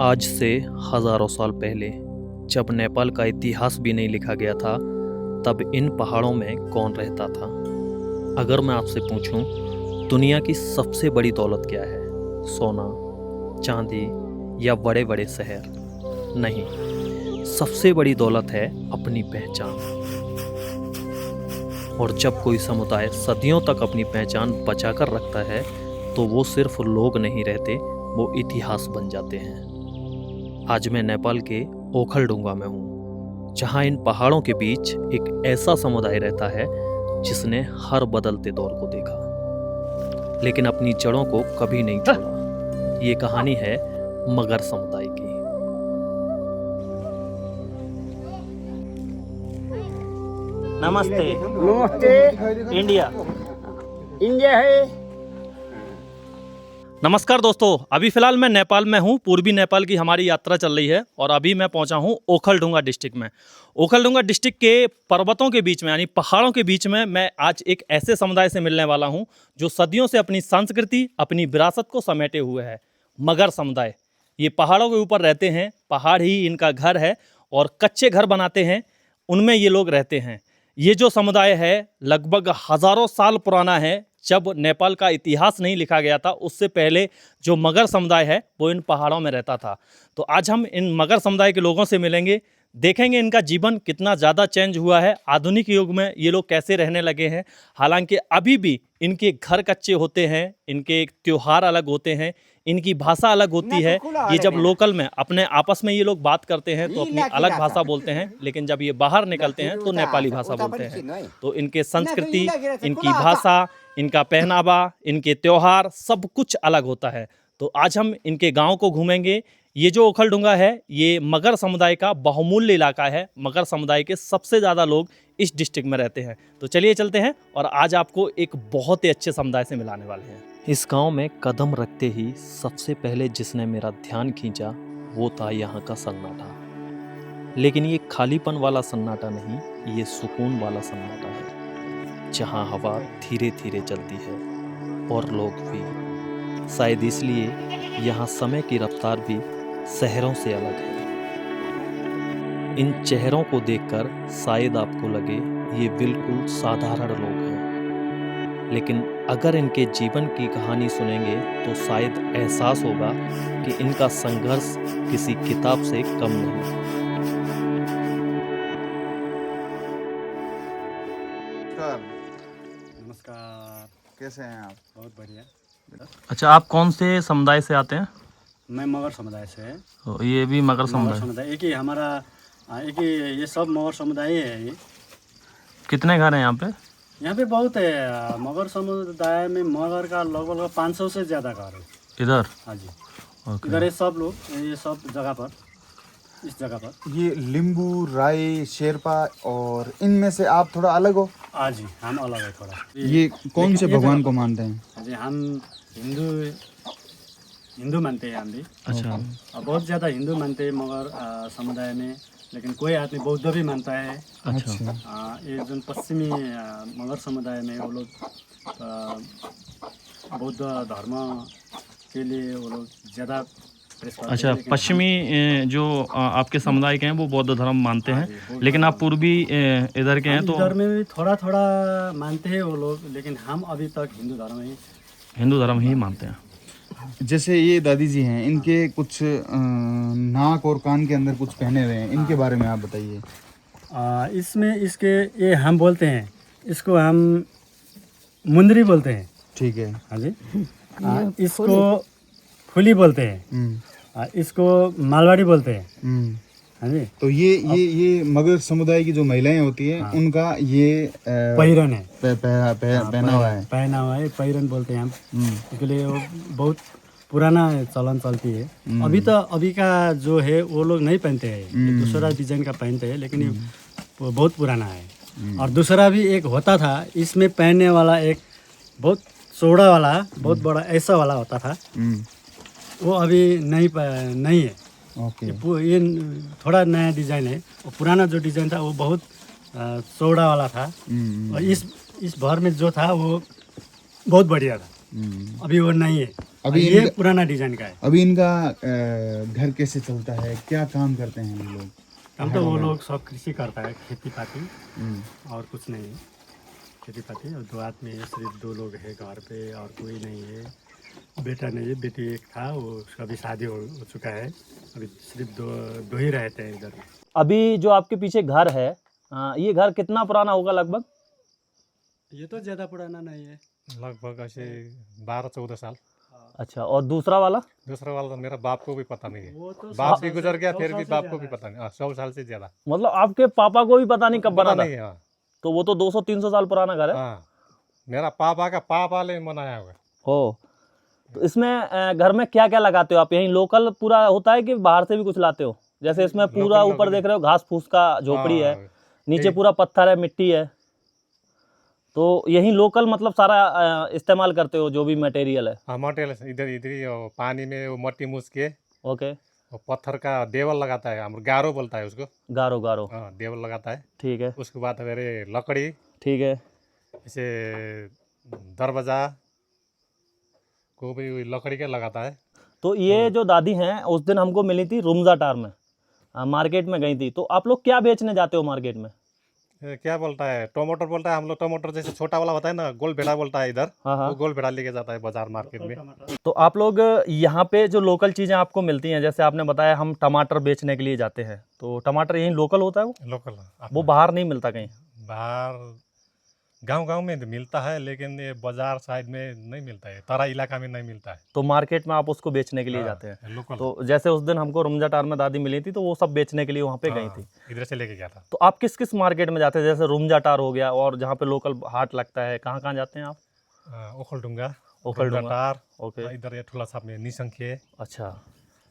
आज से हजारों साल पहले जब नेपाल का इतिहास भी नहीं लिखा गया था, तब इन पहाड़ों में कौन रहता था? अगर मैं आपसे पूछूं, दुनिया की सबसे बड़ी दौलत क्या है? सोना, चांदी या बड़े बड़े शहर? नहीं, सबसे बड़ी दौलत है अपनी पहचान। और जब कोई समुदाय सदियों तक अपनी पहचान बचाकर रखता है, तो वो सिर्फ लोग नहीं रहते, वो इतिहास बन जाते हैं। आज मैं नेपाल के ओखलढुंगा में हूँ, जहाँ इन पहाड़ों के बीच एक ऐसा समुदाय रहता है जिसने हर बदलते दौर को देखा, लेकिन अपनी जड़ों को कभी नहीं छोड़ा। ये कहानी है मगर समुदाय की। नमस्ते। नमस्ते। इंडिया। इंडिया है। नमस्कार दोस्तों, अभी फ़िलहाल मैं नेपाल में हूँ। पूर्वी नेपाल की हमारी यात्रा चल रही है और अभी मैं पहुँचा हूँ ओखलढुंगा डिस्ट्रिक्ट में। ओखलढुंगा डिस्ट्रिक्ट के पर्वतों के बीच में, यानी पहाड़ों के बीच में, मैं आज एक ऐसे समुदाय से मिलने वाला हूँ जो सदियों से अपनी संस्कृति, अपनी विरासत को समेटे हुए है। मगर समुदाय। ये पहाड़ों के ऊपर रहते हैं, पहाड़ ही इनका घर है और कच्चे घर बनाते हैं, उनमें ये लोग रहते हैं। ये जो समुदाय है लगभग हज़ारों साल पुराना है। जब नेपाल का इतिहास नहीं लिखा गया था, उससे पहले जो मगर समुदाय है वो इन पहाड़ों में रहता था। तो आज हम इन मगर समुदाय के लोगों से मिलेंगे, देखेंगे इनका जीवन कितना ज़्यादा चेंज हुआ है, आधुनिक युग में ये लोग कैसे रहने लगे हैं। हालांकि अभी भी इनके घर कच्चे होते हैं, इनके त्यौहार अलग होते हैं, इनकी भाषा अलग होती है। ये जब लोकल में अपने आपस में ये लोग बात करते हैं तो अपनी अलग भाषा बोलते हैं, लेकिन जब ये बाहर निकलते हैं तो नेपाली भाषा बोलते हैं। तो इनके संस्कृति, इनकी भाषा, इनका पहनावा, इनके त्यौहार सब कुछ अलग होता है। तो आज हम इनके गांव को घूमेंगे। ये जो ओखलढुंगा है ये मगर समुदाय का बहुमूल्य इलाका है। मगर समुदाय के सबसे ज़्यादा लोग इस डिस्ट्रिक्ट में रहते हैं। तो चलिए चलते हैं और आज आपको एक बहुत ही अच्छे समुदाय से मिलाने वाले हैं। इस गांव में कदम रखते ही सबसे पहले जिसने मेरा ध्यान खींचा वो था यहाँ का सन्नाटा। लेकिन ये खालीपन वाला सन्नाटा नहीं, ये सुकून वाला सन्नाटा है, जहाँ हवा धीरे धीरे चलती है और लोग भी। शायद इसलिए यहाँ समय की रफ्तार भी शहरों से अलग है। इन चेहरों को देखकर शायद आपको लगे ये बिल्कुल साधारण लोग हैं, लेकिन अगर इनके जीवन की कहानी सुनेंगे तो शायद एहसास होगा कि इनका संघर्ष किसी किताब से कम नहीं। नमस्कार। कैसे हैं आप? बहुत बढ़िया। अच्छा, आप कौन से समुदाय से आते हैं? मैं मगर समुदाय से है। तो ये भी मगर समुदाय एक ही हमारा, एक ही, ये सब मगर समुदाय ही है। ये कितने घर हैं यहाँ पे? यहाँ पे बहुत है। मगर समुदाय में मगर का लगभग 500 से ज़्यादा घर है इधर? हाँ जी। ओके। इधर ये सब लोग, ये सब जगह पर, इस जगह पर। ये लिंबू, राई, शेरपा, और इनमें से आप थोड़ा अलग हो? हाँ जी, हम अलग है थोड़ा। ये कौन से भगवान को मानते हैं? हाँ जी, हम हिंदू मानते हैं हम भी। अच्छा। और बहुत ज़्यादा हिंदू मानते हैं मगर समुदाय में, लेकिन कोई आदमी बौद्ध भी मानता है। अच्छा। ये जो पश्चिमी मगर समुदाय में वो लोग बौद्ध धर्म के लिए वो लोग ज़्यादा प्रेस करते हैं। अच्छा, पश्चिमी जो आपके समुदाय के हैं वो बौद्ध धर्म मानते हैं, लेकिन आप पूर्वी इधर के हैं तो इधर में भी थोड़ा थोड़ा मानते हैं वो लोग, लेकिन हम अभी तक हिंदू धर्म ही मानते हैं। जैसे ये दादी जी हैं, इनके कुछ नाक और कान के अंदर कुछ पहने हुए हैं, इनके बारे में आप बताइए। इसमें इसके ये हम बोलते हैं, इसको हम मुंदरी बोलते हैं। ठीक है। हाँ जी। इसको फुली बोलते हैं। इसको मालवाड़ी बोलते हैं। हाँ जी। तो ये मगर समुदाय की जो महिलाएं होती हैं उनका ये पहिरन है, पहना हुआ है। पहिरन बोलते हैं हम। इसके लिए वो बहुत पुराना चलन चलती है। अभी तो अभी का जो है वो लोग नहीं पहनते हैं, दूसरा डिजाइन का पहनते हैं, लेकिन ये बहुत पुराना है। और दूसरा भी एक होता था, इसमें पहनने वाला एक बहुत चौड़ा वाला, बहुत बड़ा ऐसा वाला होता था, वो अभी नहीं है। ओके। ये थोड़ा नया डिज़ाइन है। और पुराना जो डिज़ाइन था वो बहुत चौड़ा वाला था। और इस भर में जो था वो बहुत बढ़िया था। अभी वो नहीं है, अभी ये पुराना डिजाइन का है। अभी इनका घर कैसे चलता है, क्या काम करते हैं ये लोग? हम तो वो लोग सब कृषि करता है, खेती पाती हम्म, और कुछ नहीं है। खेती पाती और 2 आदमी है, सिर्फ 2 लोग है घर पे और कोई नहीं है। बेटा नहीं है, बेटी एक था, वो उसका भी शादी हो चुका है। अभी सिर्फ दो ही रहते हैं इधर। अभी जो आपके पीछे घर है, ये घर कितना पुराना होगा लगभग? ये तो ज़्यादा पुराना नहीं है। लगभग ऐसे 12-14 साल। अच्छा, और दूसरा वाला? दूसरा वाला तो मेरा बाप को भी पता नहीं है, वो तो बाप 100 भी साल गुजर से- गया 100 फिर साल भी से बाप को ज़्यादा भी है। पता नहीं। 100 साल से ज्यादा मतलब आपके पापा को भी पता नहीं कब बना पता था? नहीं है। हाँ, तो वो तो 200-300 साल पुराना घर है। हाँ, मेरा पापा का पापा ने बनाया हुआ है। हो, तो इसमें घर में क्या क्या लगाते हो आप? यहीं लोकल पूरा होता है कि बाहर से भी कुछ लाते हो? जैसे इसमें पूरा लोकल- ऊपर लोकल। देख रहे हो घास फूस का झोपड़ी है, हाँ, नीचे ठीक। पूरा पत्थर है, मिट्टी है, तो यही लोकल मतलब सारा इस्तेमाल करते हो जो भी मटेरियल है। हाँ, मटेरियल इधर इधर ही वो पानी में वो मट्टी मूस के ओके, वो पत्थर का देवल लगाता है, हम गारो बोलता है उसको। गारो गारो, हाँ, देवल लगाता है। ठीक है, उसके बाद मेरे लकड़ी ठीक है। जैसे दरवाजा को भी लकड़ी के लगाता है। तो ये जो दादी हैं उस दिन हमको मिली थी रुमजाटार में, मार्केट में गई थी। तो आप लोग क्या बेचने जाते हो मार्केट में? क्या बोलता है, टमाटर बोलता है, हम लोग टमाटर जैसे छोटा वाला होता है ना, गोल भेड़ा बोलता है इधर। हाँ हाँ। वो गोल भेड़ा लेके जाता है बाजार मार्केट में। तो आप लोग यहाँ पे जो लोकल चीज़ें आपको मिलती हैं, जैसे आपने बताया हम टमाटर बेचने के लिए जाते हैं, तो टमाटर यहीं लोकल होता है वो लोकल वो बाहर नहीं मिलता कहीं? बाहर गांव में तो मिलता है, लेकिन ये बाजार साइड में नहीं मिलता है, तारा इलाका में नहीं मिलता है। तो मार्केट में आप उसको बेचने के लिए जाते हैं। लोकल तो जैसे उस दिन हमको रुमजाटार में दादी मिली थी, तो वो सब बेचने के लिए वहाँ पे गई थी। इधर से लेके गया था। तो आप किस किस मार्केट में जाते हैं? जैसे रुमजाटार हो गया, और जहाँ पे लोकल हाट लगता है, कहाँ कहाँ जाते हैं आप? ओखलडुंगा, ओखलडुंगा, टार, ओके, इधर ये ठुला साहब में निसंख्य। अच्छा।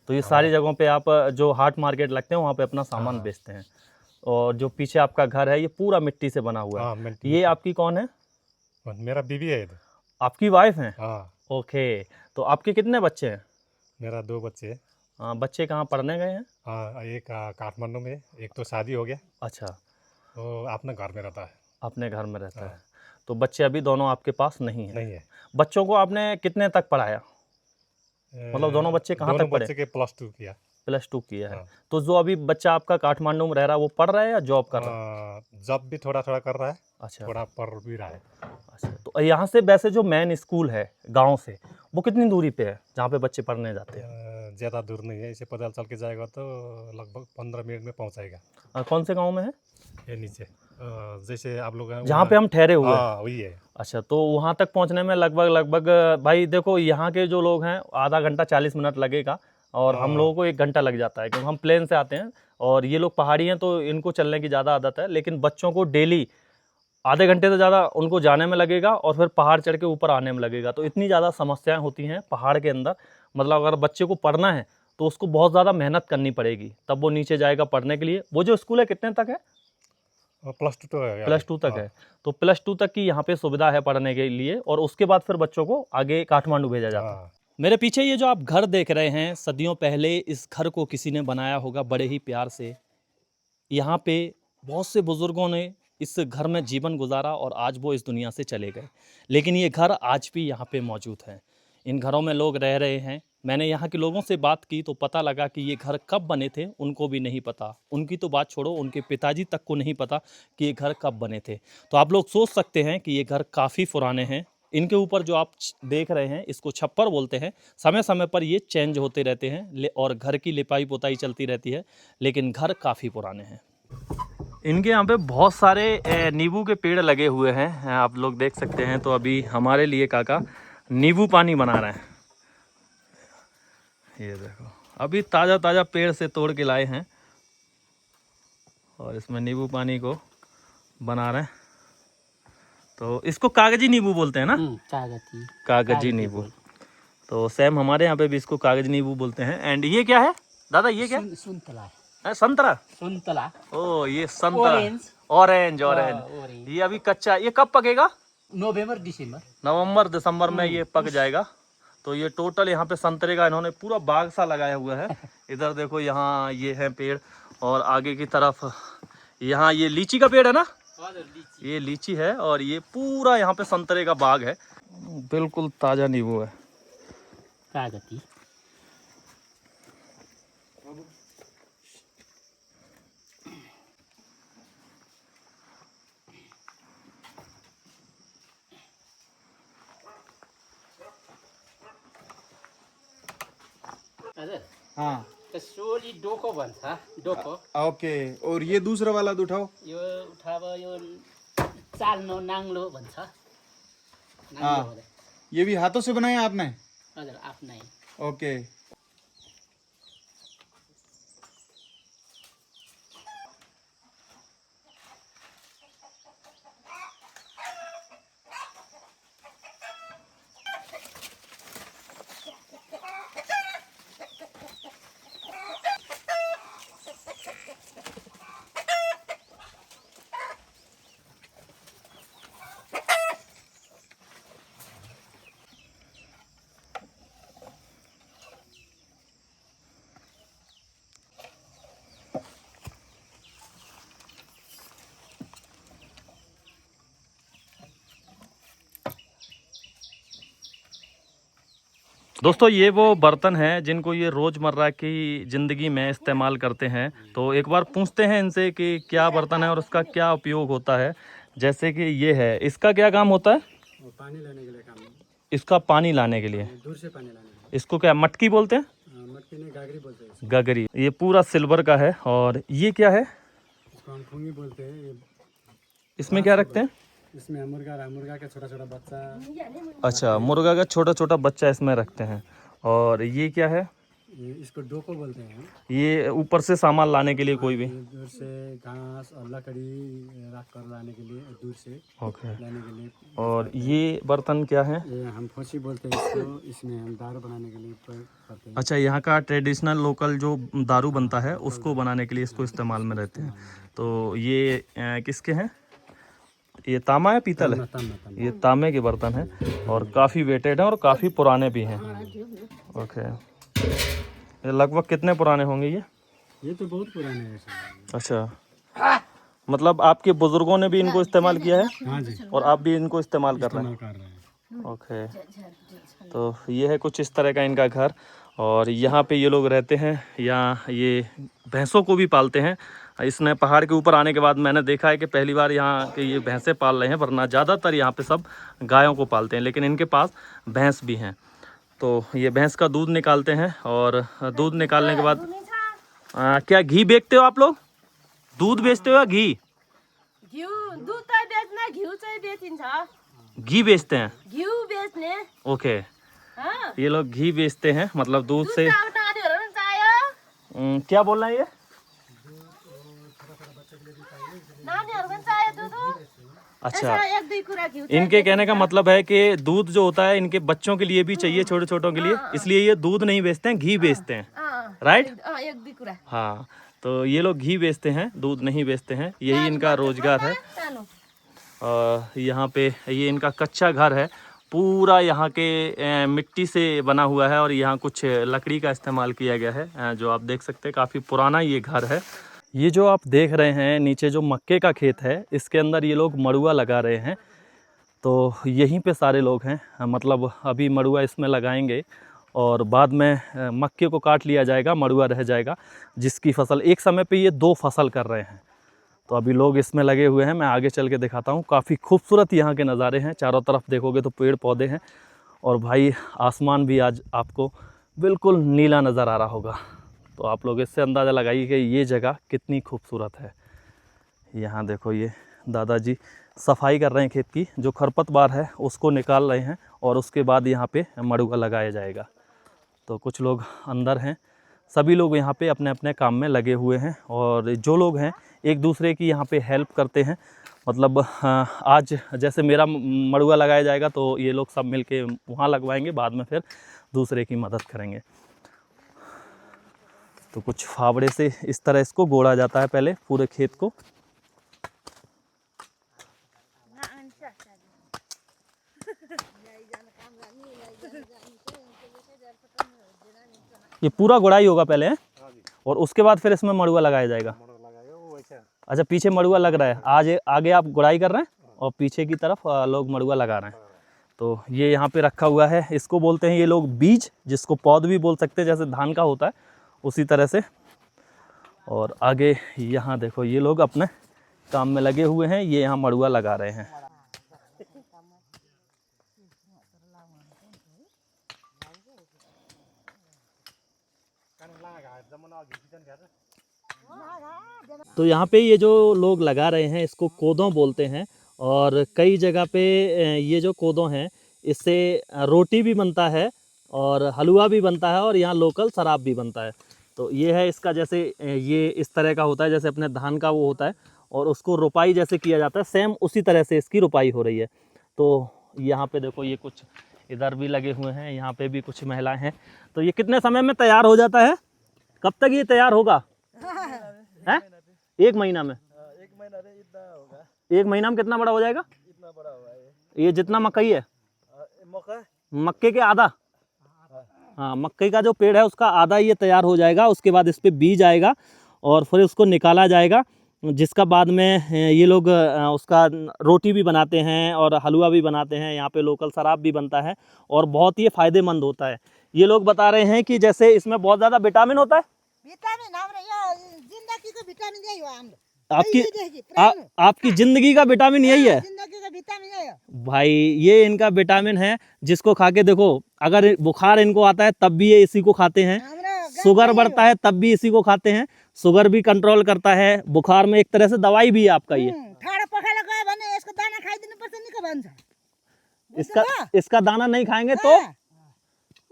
तो ये सारी जगहों पे आप जो हाट मार्केट लगते हैं वहाँ पे अपना सामान बेचते हैं। और जो पीछे आपका घर है ये पूरा मिट्टी से बना हुआ है। ये आपकी कौन है? मेरा बीवी है इधर। आपकी वाइफ हैं? हाँ, ओके। तो आपके कितने बच्चे हैं? मेरा 2 बच्चे हैं। बच्चे कहाँ पढ़ने गए हैं? हाँ, एक काठमांडू में, एक तो शादी हो गया, अच्छा, तो अपने घर में रहता है। अपने घर में रहता है। तो बच्चे अभी दोनों आपके पास नहीं हैं? नहीं है। बच्चों को आपने कितने तक पढ़ाया? मतलब दोनों बच्चे कहाँ तक पढ़े? बच्चे के +2 किया। +2 किया है। हाँ। तो जो अभी बच्चा आपका काठमांडू में रह रहा है वो पढ़ रहा है या जॉब कर रहा है? जॉब भी थोड़ा थोड़ा कर रहा है, अच्छा, थोड़ा पढ़ भी रहा है। अच्छा। तो यहाँ से वैसे जो मेन स्कूल है गांव से, वो कितनी दूरी पे है जहाँ पे बच्चे पढ़ने जाते हैं? ज़्यादा दूर नहीं है, इसे पैदल चल के जाएगा तो लगभग 15 मिनट में पहुँचाएगा। कौन से गांव में है? ये नीचे जैसे आप लोग जहाँ पे हम ठहरे हुए हैं? हाँ, वही है। अच्छा, तो वहाँ तक पहुँचने में लगभग भाई देखो, यहाँ के जो लोग हैं आधा घंटा 40 मिनट लगेगा, और हम लोगों को 1 घंटा लग जाता है, क्योंकि हम प्लेन से आते हैं और ये लोग पहाड़ी हैं, तो इनको चलने की ज़्यादा आदत है। लेकिन बच्चों को डेली आधे घंटे से ज़्यादा उनको जाने में लगेगा और फिर पहाड़ चढ़ के ऊपर आने में लगेगा। तो इतनी ज़्यादा समस्याएं होती हैं पहाड़ के अंदर। मतलब अगर बच्चे को पढ़ना है तो उसको बहुत ज़्यादा मेहनत करनी पड़ेगी, तब वो नीचे जाएगा पढ़ने के लिए। वो जो स्कूल है कितने तक है? +2 तो है। +2 तक है। तो +2 तक की यहाँ पे सुविधा है पढ़ने के लिए, और उसके बाद फिर बच्चों को आगे काठमांडू भेजा जाता है। हाँ। मेरे पीछे ये जो आप घर देख रहे हैं, सदियों पहले इस घर को किसी ने बनाया होगा बड़े ही प्यार से। यहाँ पे बहुत से बुज़ुर्गों ने इस घर में जीवन गुजारा और आज वो इस दुनिया से चले गए, लेकिन ये घर आज भी यहाँ पे मौजूद है। इन घरों में लोग रह रहे हैं। मैंने यहाँ के लोगों से बात की तो पता लगा कि ये घर कब बने थे उनको भी नहीं पता। उनकी तो बात छोड़ो, उनके पिताजी तक को नहीं पता कि ये घर कब बने थे। तो आप लोग सोच सकते हैं कि ये घर काफ़ी पुराने हैं। इनके ऊपर जो आप देख रहे हैं इसको छप्पर बोलते हैं। समय समय पर ये चेंज होते रहते हैं और घर की लिपाई पोताई चलती रहती है, लेकिन घर काफ़ी पुराने हैं। इनके यहाँ पे बहुत सारे नींबू के पेड़ लगे हुए हैं, आप लोग देख सकते हैं। तो अभी हमारे लिए काका नींबू पानी बना रहे हैं। ये देखो, अभी ताज़ा ताज़ा पेड़ से तोड़ के लाए हैं और इसमें नींबू पानी को बना रहे हैं। तो इसको कागजी नींबू बोलते हैं ना? कागजी नींबू। तो सेम हमारे यहाँ पे भी इसको कागजी नींबू बोलते हैं। एंड ये क्या है दादा? ये क्या? संतरा। संतरा। ओ, ये संतरा, ऑरेंज। ये अभी कच्चा, ये कब पकेगा? नवंबर दिसंबर में ये पक जाएगा। तो ये टोटल यहाँ पे संतरे का इन्होंने पूरा बाग सा लगाया हुआ है। इधर देखो, यहाँ ये है पेड़, और आगे की तरफ यहाँ ये लीची का पेड़ है ना? ये लीची है, और ये पूरा यहाँ पे संतरे का बाग है। बिल्कुल ताज़ा नींबू है। कागती हजुर हाँ सोली डोको भन्छ डोको ओके, और ये दूसरा वाला तो उठाओ। यो उठाब यो चाल्नो नाङ्लो भन्छ नाङ्लो हाँ हुँदै ये भी हाथों से बनाया आपने? हजुर आफ्नै ओके। दोस्तों ये वो बर्तन हैं जिनको ये रोज़मर्रा की ज़िंदगी में इस्तेमाल करते हैं। तो एक बार पूछते हैं इनसे कि क्या बर्तन है और उसका क्या उपयोग होता है। जैसे कि ये है, इसका क्या काम होता है? वो पानी लाने के लिए काम, इसका पानी लाने के लिए, दूर से पानी लाने के इसको क्या मटकी बोलते हैं? लिए। मटकी नहीं, गागरी बोलते हैं इसको। गगरी। ये पूरा सिल्वर का है। और ये क्या है? इसको हम फूंगी बोलते हैं। ये इसमें क्या रखते हैं? इसमें मुर्गा का छोटा छोटा बच्चा। अच्छा, मुर्गा का छोटा छोटा बच्चा इसमें रखते हैं। और ये क्या है? ये इसको डोको बोलते हैं। ये ऊपर से सामान लाने के लिए कोई भी। ये दूर से घास और लकड़ी रख कर लाने के लिए, दूर से ओके। लाने के लिए। और ये बर्तन क्या है? ये हम फोसी बोलते हैं इसको। इसमें हम दारू बनाने के लिए प्रयोग करते हैं। अच्छा, यहाँ का ट्रेडिशनल लोकल जो दारू बनता है उसको बनाने के लिए इसको इस्तेमाल में रहते हैं। तो ये किसके हैं? ये तामा है, पीतल है? तम ये तांबे के बर्तन हैं और काफ़ी वेटेड हैं और काफ़ी पुराने भी हैं। ओके, ये लगभग कितने पुराने होंगे ये तो बहुत पुराने हैं सब। अच्छा, मतलब आपके बुजुर्गों ने भी इनको इस्तेमाल किया है हाँ जी, और आप भी इनको इस्तेमाल कर रहे हैं। कर रहे हैं। ओके, तो ये है कुछ इस तरह का इनका घर। और यहाँ पे ये लोग रहते हैं। यहाँ ये भैंसों को भी पालते हैं। इसने पहाड़ के ऊपर आने के बाद मैंने देखा है कि पहली बार यहाँ के ये भैंसें पाल रहे हैं, वरना ज़्यादातर यहाँ पे सब गायों को पालते हैं, लेकिन इनके पास भैंस भी हैं। तो ये भैंस का दूध निकालते हैं और दूध निकालने के बाद क्या घी बेचते हो आप लोग? दूध बेचते हो या घी? घिउ दुध त बेच्न घिउ चाहिँ बेचिन्छ घी बेचते हैं। घिउ बेच्ने ओके, हाँ ये लोग घी बेचते हैं, मतलब दूध दुध से। त अब नानीहरू पनि चाहियो क्या बोल रहे हैं ये? नानीहरू पनि चाहियो दुध अच्छा, एक दुई कुरा घिउ चाहिँ इनके कहने का मतलब है कि दूध जो होता है इनके बच्चों के लिए भी चाहिए, छोटे छोटों के लिए, इसलिए ये दूध नहीं बेचते हैं, घी बेचते हैं। राइट? एक दुई कुरा हाँ, तो ये लोग घी बेचते हैं, दूध नहीं बेचते हैं। यही इनका रोजगार है। सानो और यहाँ पे ये इनका कच्चा घर है, पूरा यहाँ के मिट्टी से बना हुआ है और यहाँ कुछ लकड़ी का इस्तेमाल किया गया है। जो आप देख सकते हैं काफ़ी पुराना ये घर है। ये जो आप देख रहे हैं नीचे जो मक्के का खेत है, इसके अंदर ये लोग मड़ुआ लगा रहे हैं। तो यहीं पे सारे लोग हैं, मतलब अभी मड़ुआ इसमें लगाएंगे और बाद में मक्के को काट लिया जाएगा, मड़ुआ रह जाएगा, जिसकी फसल एक समय पे ये 2 फसल कर रहे हैं। तो अभी लोग इसमें लगे हुए हैं। मैं आगे चल के दिखाता हूँ। काफ़ी खूबसूरत यहाँ के नज़ारे हैं, चारों तरफ देखोगे तो पेड़ पौधे हैं और भाई आसमान भी आज आपको बिल्कुल नीला नज़र आ रहा होगा। तो आप लोग इससे अंदाज़ा लगाइए कि ये जगह कितनी खूबसूरत है। यहाँ देखो, ये दादाजी सफाई कर रहे हैं खेत की, जो खरपतवार है उसको निकाल रहे हैं और उसके बाद यहाँ पे मड़ुआ लगाया जाएगा। तो कुछ लोग अंदर हैं, सभी लोग यहाँ पे अपने अपने काम में लगे हुए हैं और जो लोग हैं एक दूसरे की यहाँ पे हेल्प करते हैं। मतलब आज जैसे मेरा मड़ुआ लगाया जाएगा तो ये लोग सब मिलके वहाँ लगवाएंगे, बाद में फिर दूसरे की मदद करेंगे। तो कुछ फावड़े से इस तरह इसको गोड़ा जाता है पहले पूरे खेत को। ये पूरा गोड़ाई होगा पहले है? और उसके बाद फिर इसमें मड़ुआ लगाया जाएगा। अच्छा, पीछे मड़ुआ लग रहा है, आज आगे आप गोड़ाई कर रहे हैं और पीछे की तरफ लोग मड़ुआ लगा रहे हैं। तो ये यहाँ पे रखा हुआ है, इसको बोलते हैं ये लोग बीज, जिसको पौध भी बोल सकते हैं, जैसे धान का होता है उसी तरह से। और आगे यहाँ देखो ये लोग अपने काम में लगे हुए हैं, ये यहाँ मड़ुआ लगा रहे हैं। तो यहाँ पे ये जो लोग लगा रहे हैं इसको कोदों बोलते हैं, और कई जगह पे ये जो कोदों हैं इससे रोटी भी बनता है और हलवा भी बनता है और यहाँ लोकल शराब भी बनता है। तो ये है इसका, जैसे ये इस तरह का होता है जैसे अपने धान का वो होता है, और उसको रोपाई जैसे किया जाता है सेम उसी तरह से इसकी रोपाई हो रही है। तो यहाँ पे देखो ये कुछ इधर भी लगे हुए हैं, यहाँ पे भी कुछ महिलाएं हैं। तो ये कितने समय में तैयार हो जाता है? कब तक ये तैयार होगा? है 1 महीना में? 1 महीना रे इतना होगा। 1 महीना में कितना बड़ा हो जाएगा? इतना बड़ा होगा ये जितना मकई है, मक्का। मक्के के आधा। हाँ, मक्के का जो पेड़ है उसका आधा ये तैयार हो जाएगा। उसके बाद इस पे बीज आएगा और फिर उसको निकाला जाएगा, जिसका बाद में ये लोग उसका रोटी भी बनाते हैं और हलवा भी बनाते हैं। यहाँ पे लोकल शराब भी बनता है और बहुत ही फ़ायदेमंद होता है। ये लोग बता रहे हैं कि जैसे इसमें बहुत ज़्यादा विटामिन होता है। विटामिन हाम्रो यो जिन्दगी को विटामिन यही हो हाम्रो। आपकी ज़िंदगी का विटामिन यही है। जिंदगी का विटामिन यही हो भाई, ये इनका विटामिन है, जिसको खा के देखो, अगर बुखार इनको आता है तब भी ये इसी को खाते हैं। शुगर बढ़ता है तब भी इसी को खाते हैं। शुगर भी कंट्रोल करता है, बुखार में एक तरह से दवाई भी है आपका ये। ठाडो पखाला गयो भने यसको दाना खाइदिनु पर्छ नि के भन्छ। इसका दाना नहीं खाएंगे तो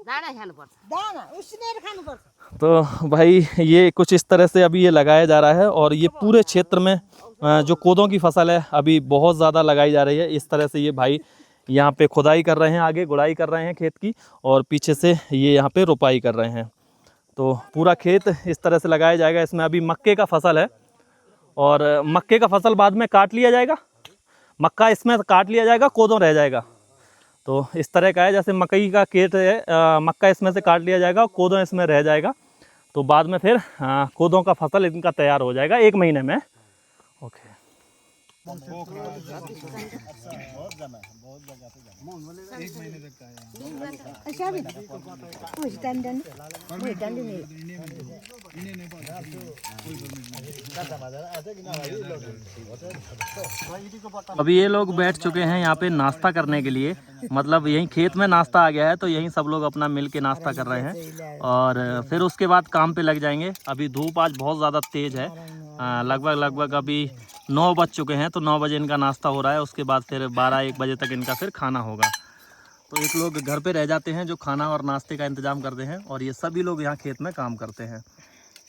दाना खानुपर्छ, दाना उसिनेर खानुपर्छ। तो भाई ये कुछ इस तरह से अभी ये लगाया जा रहा है। और ये पूरे क्षेत्र में जो कोदों की फसल है अभी बहुत ज़्यादा लगाई जा रही है। इस तरह से ये भाई यहाँ पे खुदाई कर रहे हैं, आगे गुड़ाई कर रहे हैं खेत की, और पीछे से ये यहाँ पे रोपाई कर रहे हैं। तो पूरा खेत इस तरह से लगाया जाएगा। इसमें अभी मक्के का फसल है और मक्के का फसल बाद में काट लिया जाएगा। मक्का इसमें काट लिया जाएगा, कोदों रह जाएगा। तो इस तरह का है, जैसे मकई का खेत है, मक्का इसमें से काट लिया जाएगा, कोदों इसमें रह जाएगा। तो बाद में फिर कोदों का फसल इनका तैयार हो जाएगा 1 महीने में। ओके। अभी ये लोग बैठ चुके हैं यहाँ पे नाश्ता करने के लिए। मतलब यहीं खेत में नाश्ता आ गया है तो यहीं सब लोग अपना मिल के नाश्ता कर रहे हैं और फिर उसके बाद काम पे लग जाएंगे। अभी धूप आज बहुत ज़्यादा तेज़ है। लगभग अभी 9 बज चुके हैं, तो 9 बजे इनका नाश्ता हो रहा है। उसके बाद फिर 12-1 बजे तक इनका फिर खाना होगा। तो एक लोग घर पे रह जाते हैं जो खाना और नाश्ते का इंतज़ाम करते हैं, और ये सभी लोग यहाँ खेत में काम करते हैं।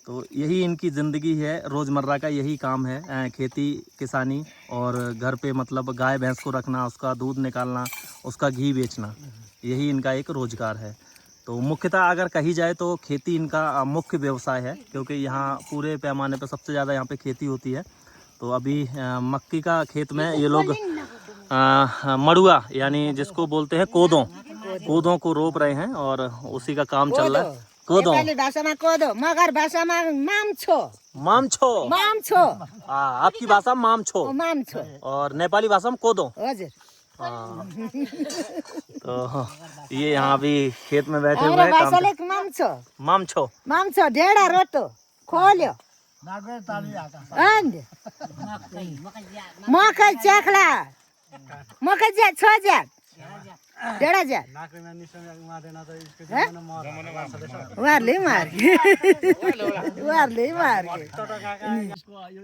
तो यही इनकी ज़िंदगी है, रोज़मर्रा का यही काम है, खेती किसानी, और घर पे मतलब गाय भैंस को रखना, उसका दूध निकालना, उसका घी बेचना, यही इनका एक रोज़गार है। तो मुख्यतः अगर कही जाए तो खेती इनका मुख्य व्यवसाय है, क्योंकि यहाँ पूरे पैमाने पर सबसे ज़्यादा यहाँ पे खेती होती है। तो अभी मक्की का खेत में ये लोग मड़ुआ यानी जिसको बोलते हैं कोदों को रोप रहे हैं और उसी का काम चल रहा है। कोदो नेपाली भाषामा कोदो, मगर भाषामा मामछो। आपकी भाषा मामछो और नेपाली भाषा में कोदो। हजुर। हाँ। तो ये यहाँ भी खेत में बैठे हुए हाम्रो हैं भाषाले मामछो मामछो ढेडा रोटो खोल्यो मकै च्याख्ला मकै ज्याट छ ज्याट ढेडा ज्याट उहाँहरूले मार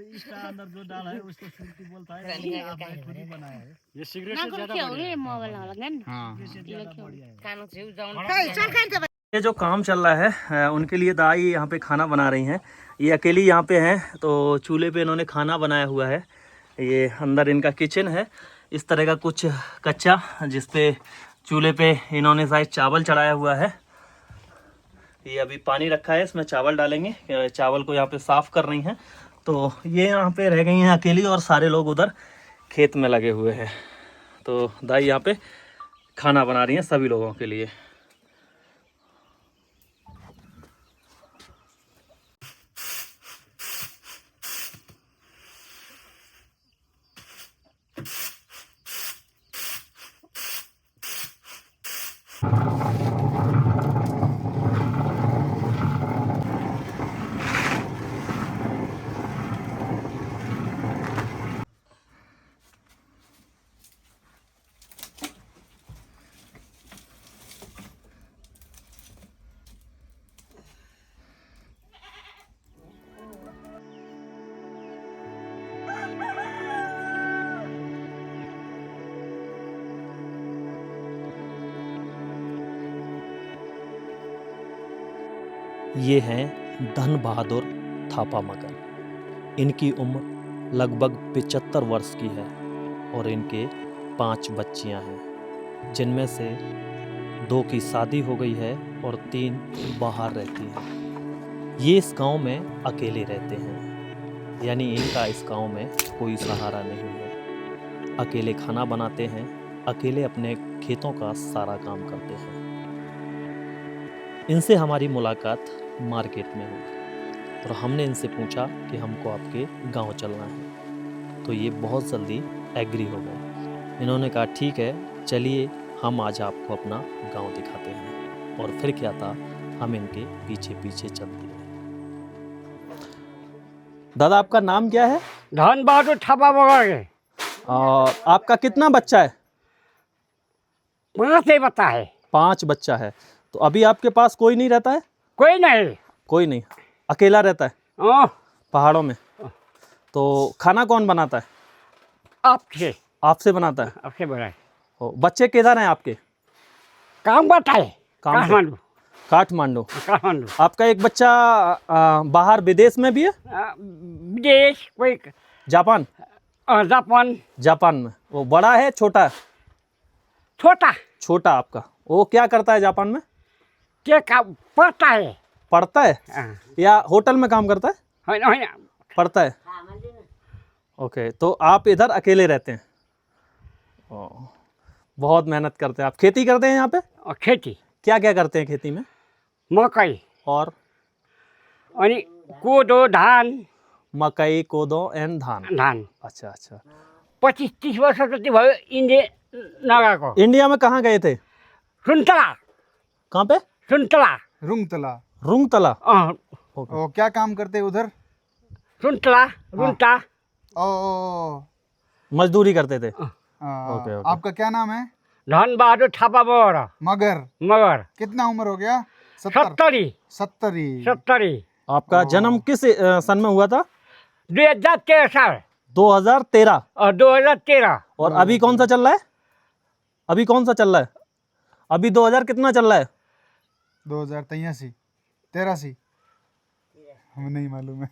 इसका अंदर जो डाल है उसको सुर्ती बोलता है। ये सिगरेट से ज्यादा ये जो काम चल रहा है उनके लिए दाई यहाँ पे खाना बना रही हैं। ये अकेली यहाँ पे हैं, तो चूल्हे पे इन्होंने खाना बनाया हुआ है। ये अंदर इनका किचन है, इस तरह का कुछ कच्चा, जिस पे चूल्हे पे इन्होंने शायद चावल चढ़ाया हुआ है। ये अभी पानी रखा है, इसमें चावल डालेंगे। चावल को यहाँ पे साफ़ कर रही हैं। तो ये यहाँ पे रह गई हैं अकेली और सारे लोग उधर खेत में लगे हुए हैं। तो दाई यहाँ पे खाना बना रही हैं सभी लोगों के लिए। ये हैं धन बहादुर थापा मगर। इनकी उम्र लगभग 75 वर्ष की है और इनके 5 बच्चियां हैं, जिनमें से 2 की शादी हो गई है और 3 बाहर रहती हैं। ये इस गांव में अकेले रहते हैं, यानी इनका इस गांव में कोई सहारा नहीं है। अकेले खाना बनाते हैं, अकेले अपने खेतों का सारा काम करते हैं। इनसे हमारी मुलाकात मार्केट में हुई और हमने इनसे पूछा कि हमको आपके गांव चलना है, तो ये बहुत जल्दी एग्री हो गए। इन्होंने कहा ठीक है, चलिए हम आज आपको अपना गांव दिखाते हैं। और फिर क्या था, हम इनके पीछे पीछे चलते हैं। दादा, आपका नाम क्या है? धन बहादुर थापा मगर। और आपका कितना बच्चा है? 5 बता है। 5 बच्चा है। तो अभी आपके पास कोई नहीं रहता है? कोई नहीं। कोई नहीं, अकेला रहता है ओ, पहाड़ों में। तो खाना कौन बनाता है? आपसे आपसे बनाता है? आपसे बनाए। बच्चे किधर हैं आपके? काम बताए। काम पे? काठमांडू। काठमांडू। काठमांडू। आपका एक बच्चा बाहर विदेश में भी है? विदेश कोई जापान? जापान। जापान में। वो बड़ा है छोटा है? छोटा। छोटा आपका। वो क्या करता है जापान में? क्या काम पढ़ता है? पढ़ता है या होटल में काम करता है? पढ़ता है। ओके, तो आप इधर अकेले रहते हैं? बहुत मेहनत करते हैं आप। खेती करते हैं यहाँ पे? और खेती क्या क्या करते हैं खेती में? मकई और अनि कोदो धान। मकई, कोदो एंड धान। धान। अच्छा अच्छा। 25-30 वर्ष जति भयो इन्डिया नगएको। इंडिया में कहाँ गए थे? सुन्तला। कहाँ पे? सुन्तला। रुंगतला। रुंगतला। ओ, क्या काम करते हैं उधर? सुन्तला रुंता। ओ, मजदूरी करते थे। ओके। आपका क्या नाम है? धन बहादुर थापा मगर। मगर। मगर। कितना उम्र हो गया? 70। 70। आपका जन्म किस सन में हुआ था? 2013 साल। 2013। और 2013। और अभी कौन सा चल रहा है? अभी कौन सा चल रहा है? अभी 2000 कितना चल रहा है? 2083 हमें नहीं मालूम है।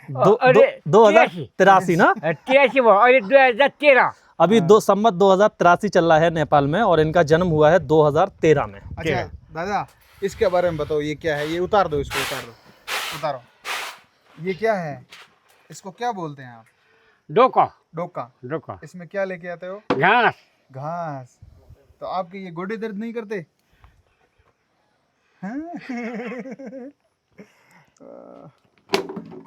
2083 ना? 83 भयो अहिले 2013। अभी संवत 2083 चल रहा है नेपाल में और इनका जन्म हुआ है 2013 में। अच्छा दादा, इसके बारे में बताओ, ये क्या है? ये उतार दो, इसको उतार दो। उतारो। ये क्या है? इसको क्या बोलते हैं आप? डोका। डोका। डोका। इसमें क्या लेके आते हो? घास। घास। तो आपके ये गोडे दर्द नहीं करते? हाँ?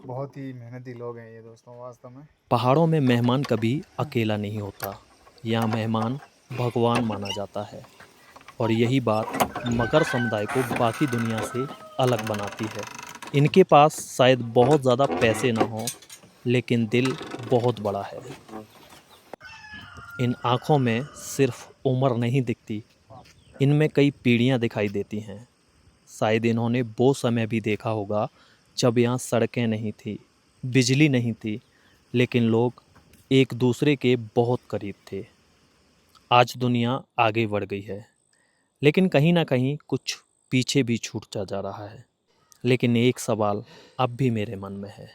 बहुत ही मेहनती लोग हैं ये दोस्तों, वास्तव में। पहाड़ों में मेहमान कभी अकेला नहीं होता। यहाँ मेहमान भगवान माना जाता है और यही बात मगर समुदाय को बाकी दुनिया से अलग बनाती है। इनके पास शायद बहुत ज़्यादा पैसे ना हों, लेकिन दिल बहुत बड़ा है। इन आँखों में सिर्फ उम्र नहीं दिखती, इनमें कई पीढ़ियाँ दिखाई देती हैं। शायद इन्होंने वो समय भी देखा होगा जब यहाँ सड़कें नहीं थी, बिजली नहीं थी, लेकिन लोग एक दूसरे के बहुत करीब थे। आज दुनिया आगे बढ़ गई है, लेकिन कहीं ना कहीं कुछ पीछे भी छूटता जा रहा है। लेकिन एक सवाल अब भी मेरे मन में है,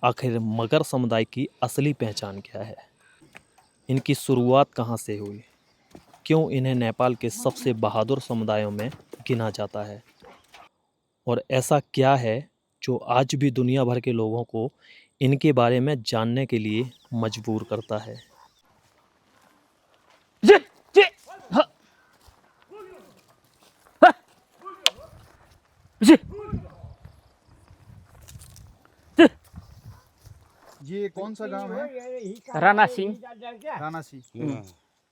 आखिर मगर समुदाय की असली पहचान क्या है? इनकी शुरुआत कहाँ से हुई? क्यों इन्हें नेपाल के सबसे बहादुर समुदायों में गिना जाता है? और ऐसा क्या है जो आज भी दुनिया भर के लोगों को इनके बारे में जानने के लिए मजबूर करता है? ये कौन सा गांव है? राणा सिंह। रानासी।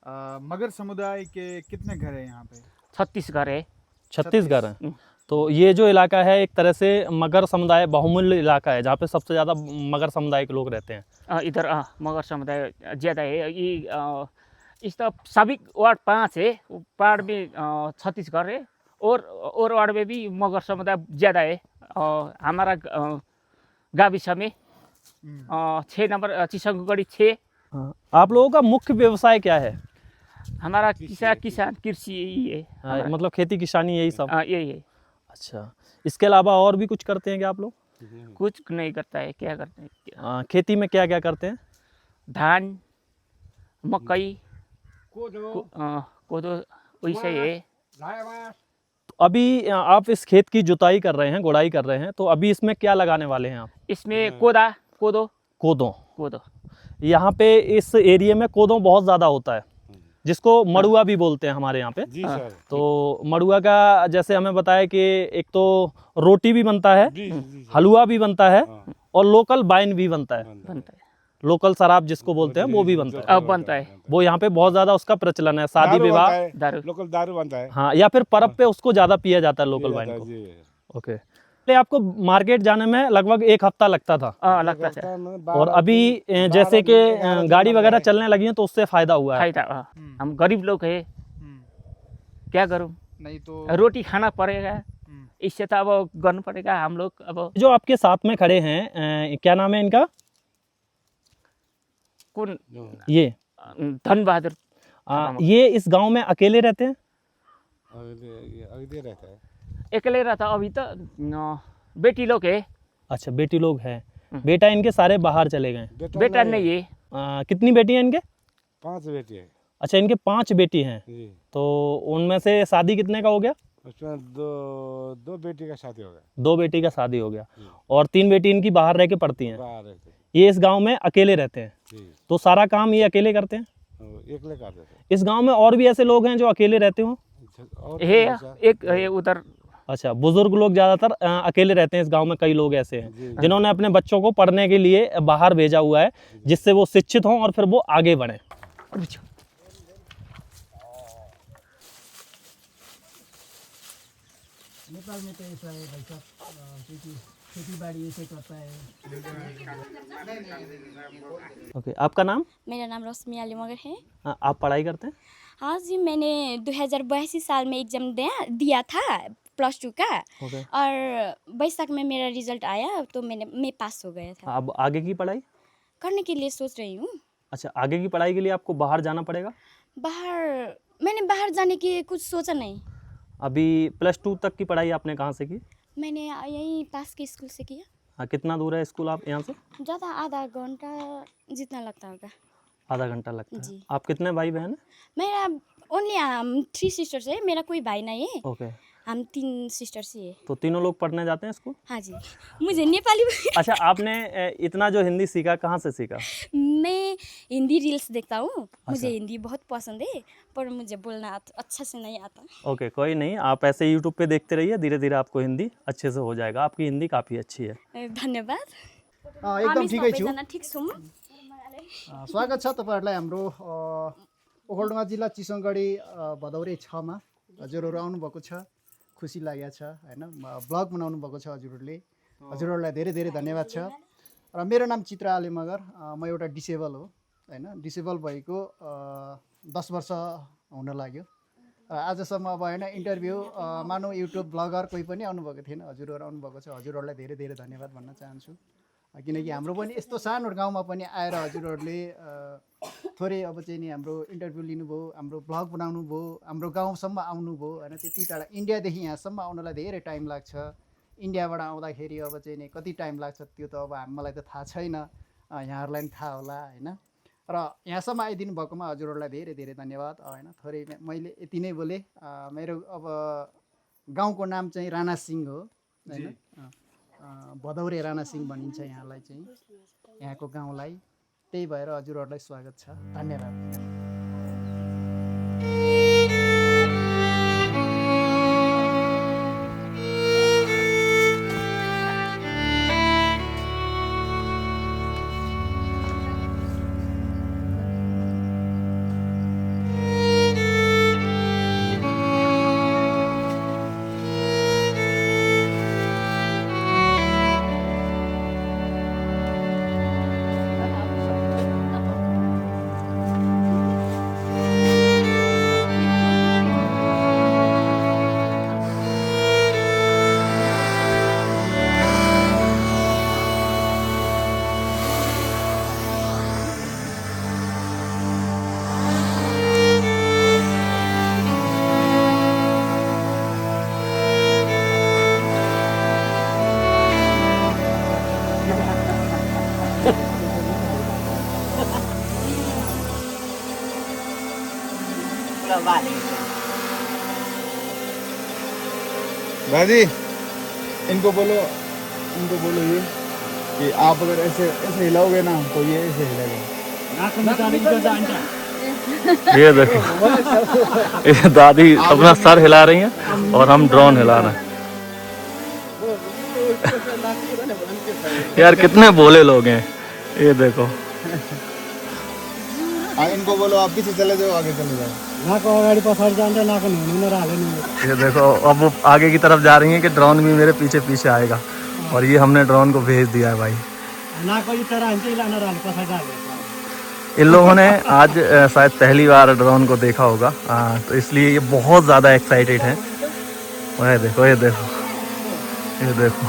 मगर समुदाय के कितने घर है यहाँ पे? 36 घर है। 36 घर हैं। तो ये जो इलाका है एक तरह से मगर समुदाय बहुमूल्य इलाका है जहाँ पे सबसे ज़्यादा मगर समुदाय के लोग रहते हैं। इधर मगर समुदाय ज़्यादा है। ये इस तरफ सभी वार्ड 5 है, वार्ड में 36 घर है और वार्ड में भी मगर समुदाय ज़्यादा है। हमारा गाविस में 6 नंबर चिसंगगढ़ी 6। आप लोगों का मुख्य व्यवसाय क्या है? हमारा किसान कृषि यही है। मतलब खेती किसानी यही सब? यही है। अच्छा, इसके अलावा और भी कुछ करते हैं क्या आप लोग? कुछ नहीं करता है। क्या करते हैं? खेती में क्या क्या करते हैं? धान, मकई, कोदो वैसे है। तो अभी आप इस खेत की जुताई कर रहे हैं, गुड़ाई कर रहे हैं, तो अभी इसमें क्या लगाने वाले हैं आप? इसमें कोदो। कोदो। यहाँ पे इस एरिया में कोदो बहुत ज़्यादा होता है, जिसको मड़ुआ भी बोलते हैं हमारे यहाँ पे। जी सर। तो मड़ुआ का जैसे हमें बताया कि एक तो रोटी भी बनता है, हलवा भी बनता है और लोकल वाइन भी बनता है। लोकल शराब जिसको बोलते हैं वो भी बनता है। अब बनता है। वो यहाँ पे बहुत ज़्यादा उसका प्रचलन है, शादी विवाह, लोकल दारू बनता है। हाँ, या फिर पर्व पे उसको ज़्यादा पिया जाता है लोकल वाइन को। ओके, पहले आपको मार्केट जाने में लगभग 1 हफ्ता लगता था। लगता है। और अभी जैसे कि गाड़ी वगैरह चलने लगी है तो उससे फायदा हुआ है। फायदा। हम गरीब लोग है, क्या करूं? नहीं तो रोटी खाना पड़ेगा, इससे तो अब करना पड़ेगा हम लोग। अब जो आपके साथ में खड़े हैं, क्या नाम है इनका? कौन? ये धन बहादुर। ये इस गांव में अकेले रहते हैं? अगले रहता है। अकेले रहता। अभी तो बेटी लोग है। अच्छा, बेटी लोग हैं। बेटा इनके सारे बाहर चले गए? बेटा नहीं है। कितनी बेटी हैं इनके? 5 बेटी है। अच्छा, इनके 5 बेटी हैं। तो उनमें से शादी कितने का हो गया? उसमें दो बेटी का शादी हो गया। 2 बेटी का शादी हो गया और 3 बेटी इनकी बाहर रह के पढ़ती हैं। बाहर रहते हैं। ये इस गांव में अकेले रहते हैं। तो सारा काम ये अकेले करते हैं? अकेले कर देते हैं। इस गांव में और भी ऐसे लोग हैं जो अकेले रहते हो? एक है उधर। अच्छा, बुजुर्ग लोग ज़्यादातर अकेले रहते हैं इस गांव में। कई लोग ऐसे हैं जिन्होंने अपने बच्चों को पढ़ने के लिए बाहर भेजा हुआ है, जिससे वो शिक्षित हों और फिर वो आगे बढ़ें। नेपाल में तो ऐसा है भाई साहब, क्योंकि खेती बाड़ी ऐसे करता है। ओके, आपका नाम? मेरा नाम रश्मि अली मगर है। आप पढ़ाई करते हैं? हाँ जी, मैंने 2082 साल में एग्ज़ाम दिया था +2 का। और बैसाख में मेरा रिजल्ट आया तो मैं पास हो गया था। अब आगे की पढ़ाई करने के लिए सोच रही हूँ। अच्छा, आगे की पढ़ाई के लिए आपको बाहर जाना पड़ेगा? मैंने बाहर जाने की कुछ सोचा नहीं। अभी +2 तक की पढ़ाई आपने कहाँ से की? मैंने यहीं पास के स्कूल से किया। हाँ, कितना दूर है स्कूल आप यहाँ से? ज़्यादा आधा घंटा जितना लगता होगा। आधा घंटा लगता है। जी। आप कितने भाई बहन हैं? मेरा ओनली हम 3 सिस्टर्स है। मेरा कोई भाई नहीं है। ओके, हम 3 सिस्टर्स ही है। तो तीनों लोग पढ़ने जाते हैं स्कूल? हाँ जी। मुझे नेपाली अच्छा, आपने इतना जो हिंदी सीखा कहाँ से सीखा? मैं हिंदी रील्स देखता हूँ। मुझे हिंदी बहुत पसंद है, पर मुझे बोलना अच्छा से नहीं आता। ओके, कोई नहीं, आप ऐसे यूट्यूब पे देखते रहिए, धीरे धीरे आपको हिंदी अच्छे से हो जाएगा। आपकी हिंदी काफ़ी अच्छी है। धन्यवाद। एकदम ठिकै छु। ठिक छौँ। स्वागत छ तपाईँहरूलाई हाम्रो ओखलढुङ्गा जिल्ला चिसोगढी भदौरे 6 मा। हजुरहरू आउनुभएको छ, खुसी लागेको छ हैन। ब्लग बनाउनु भएको छ हजुरहरूले। हजुरहरूलाई धेरै धेरै धन्यवाद छ। र मेरो नाम चित्र आले मगर, म एउटा डिसेबल हो हैन। डिसेबल भएको 10 वर्ष हुन लाग्यो। आजसम्म अब हैन इन्टरभ्यू मानौ युट्युब ब्लगर कोही पनि आउनुभएको थिएन। हजुरहरू आउनुभएको छ, हजुरहरूलाई धेरै धेरै धन्यवाद भन्न चाहन्छु। किनकि हाम्रो पनि यस्तो सानो गाउँमा पनि आएर हजुरहरूले थोरै अब चाहिँ नि हाम्रो इन्टरभ्यू लिनुभयो, हाम्रो ब्लग बनाउनु भयो, हाम्रो गाउँसम्म आउनुभयो हैन। त्यति टाढा इन्डियादेखि यहाँसम्म आउनलाई धेरै टाइम लाग्छ। इन्डियाबाट आउँदाखेरि अब चाहिँ नि कति टाइम लाग्छ त्यो त अब मलाई त थाहा छैन, यहाँहरूलाई पनि थाहा होला हैन। र यहाँसम्म आइदिनु भएकोमा हजुरहरूलाई धेरै धेरै धन्यवाद हैन। थोरै मैले यति नै बोले। मेरो अब गाउँको नाम चाहिँ राणा सिंह हो हैन। भदौरे राणा सिंह भनिन्छ यहाँलाई चाहिँ, यहाँको गाउँलाई। त्यही भएर हजुरहरूलाई स्वागत छ। धन्यवाद। राजी इनको बोलो ये कि आप अगर ऐसे ऐसे हिलाओगे ना तो ये ऐसे हिलेगा। ये देखो ये दादी अपना सर हिला रही हैं और हम ड्रोन हिला रहे हैं। यार कितने भोले लोग हैं, ये देखो। इनको बोलो आप पीछे चले जाओ, आगे चले जाओ। ये देखो अब वो आगे की तरफ जा रही हैं कि ड्रोन भी मेरे पीछे पीछे आएगा, और ये हमने ड्रोन को भेज दिया है भाई। इन लोगों ने आज शायद पहली बार ड्रोन को देखा होगा, तो इसलिए ये बहुत ज़्यादा एक्साइटेड हैं। ये देखो ये देखो ये देखो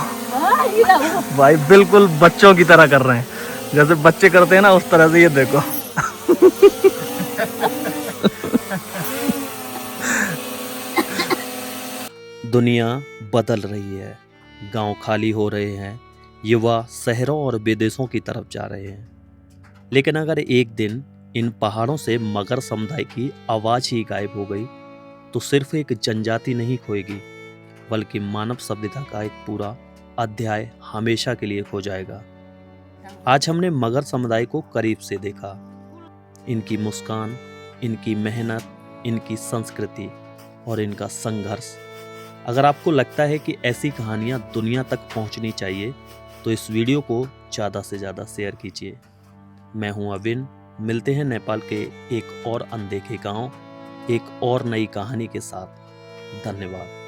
भाई, बिल्कुल बच्चों की तरह कर रहे हैं, जैसे बच्चे करते हैं ना उस तरह से। ये देखो दुनिया बदल रही है, गांव खाली हो रहे हैं, युवा शहरों और विदेशों की तरफ जा रहे हैं। लेकिन अगर एक दिन इन पहाड़ों से मगर समुदाय की आवाज़ ही गायब हो गई तो सिर्फ एक जनजाति नहीं खोएगी, बल्कि मानव सभ्यता का एक पूरा अध्याय हमेशा के लिए खो जाएगा। आज हमने मगर समुदाय को करीब से देखा, इनकी मुस्कान, इनकी मेहनत, इनकी संस्कृति और इनका संघर्ष। अगर आपको लगता है कि ऐसी कहानियां दुनिया तक पहुंचनी चाहिए तो इस वीडियो को ज़्यादा से ज़्यादा शेयर कीजिए। मैं हूं अविन, मिलते हैं नेपाल के एक और अनदेखे गांव, एक और नई कहानी के साथ। धन्यवाद।